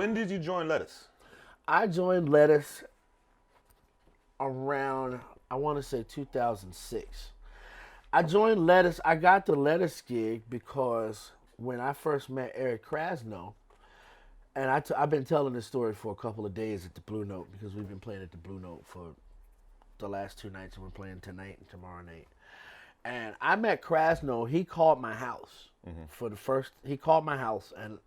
when did you join Lettuce? I joined Lettuce around, I want to say 2006. I joined Lettuce. I got the Lettuce gig because when I first met Eric Krasno, and I've been telling this story for a couple of days at the Blue Note because we've been playing at the Blue Note for the last 2 nights, and we're playing tonight and tomorrow night. And I met Krasno. He called my house He called my house, and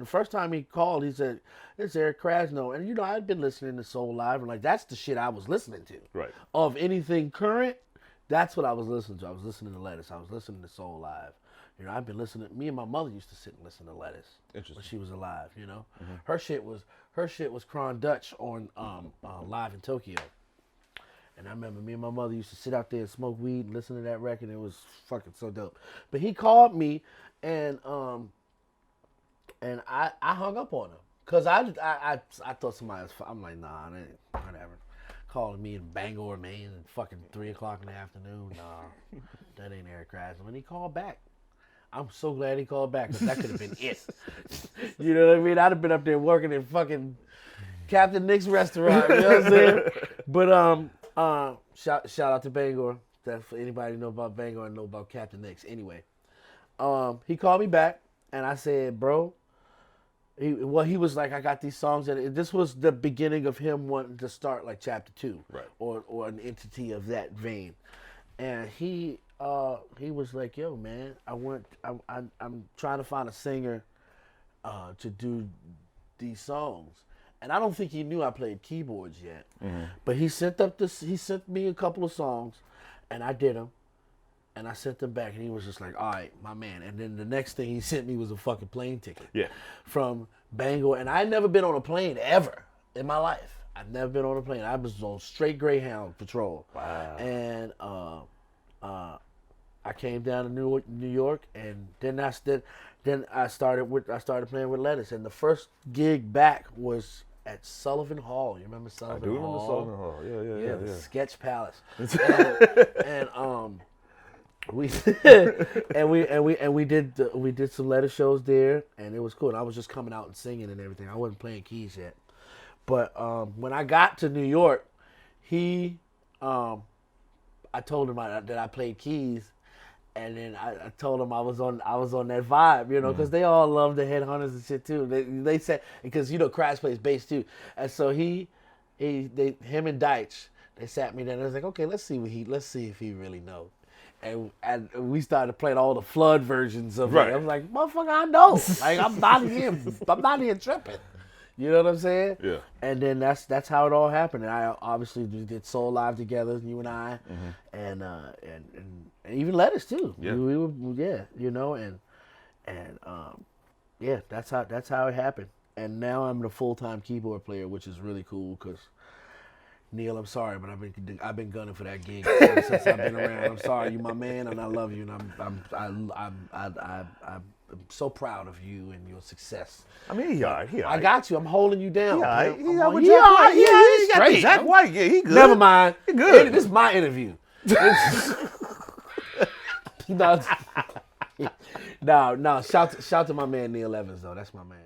the first time he called, he said, "It's Eric Krasno." And I'd been listening to Soul Live, and like that's the shit I was listening to. Right. Of anything current, that's what I was listening to. I was listening to Lettuce. I was listening to Soul Live. I've been listening. Me and my mother used to sit and listen to Lettuce when she was alive. Her shit was Cron Dutch on Live in Tokyo. And I remember me and my mother used to sit out there and smoke weed and listen to that record. It was fucking so dope. But he called me, and I hung up on him because I thought somebody was. I'm like, nah, whatever. Calling me in Bangor, Maine, at fucking 3:00 in the afternoon. Nah, that ain't Eric Krasno. And he called back. I'm so glad he called back because that could have been it. You know what I mean? I'd have been up there working in fucking Captain Nick's restaurant. You know what I'm saying? But shout out to Bangor. That for anybody who know about Bangor and know about Captain Nick's. Anyway, he called me back and I said, bro. He was like, I got these songs, and this was the beginning of him wanting to start like Chapter 2, right, or an entity of that vein, and he was like, yo man, I'm trying to find a singer to do these songs, and I don't think he knew I played keyboards yet, but he sent me a couple of songs, and I did them. And I sent them back, and he was just like, all right, my man. And then the next thing he sent me was a fucking plane ticket from Bangor. And I'd never been on a plane ever in my life. I'd never been on a plane. I was on straight Greyhound patrol. Wow. And I came down to New York, and then I started playing with Lettuce. And the first gig back was at Sullivan Hall. You remember Sullivan Hall? I do remember Sullivan Hall. Yeah. The Sketch Palace. and we did some Lettuce shows there, and it was cool. And I was just coming out and singing and everything. I wasn't playing keys yet, but when I got to New York, I told him that I played keys, and then I told him I was on that vibe, because they all love the Headhunters and shit too. They said because Crash plays bass too, and so him and Deitch, they sat me down. And I was like, okay, let's see if he really knows. And we started playing all the flood versions of it. I was like, motherfucker, I know. Like I'm not here tripping. You know what I'm saying? Yeah. And then that's how it all happened. And I obviously did Soul Live together, you and I, and even Lettuce too. Yeah. We were that's how it happened. And now I'm the full-time keyboard player, which is really cool because. Neil, I'm sorry, but I've been gunning for that gig since I've been around. I'm sorry, you my man, and I love you, and I'm so proud of you and your success. I mean, he all right. I got you. I'm holding you down. He got Jack White. Yeah, he good. Never mind. He good. This is my interview. No. Shout to my man Neil Evans though. That's my man.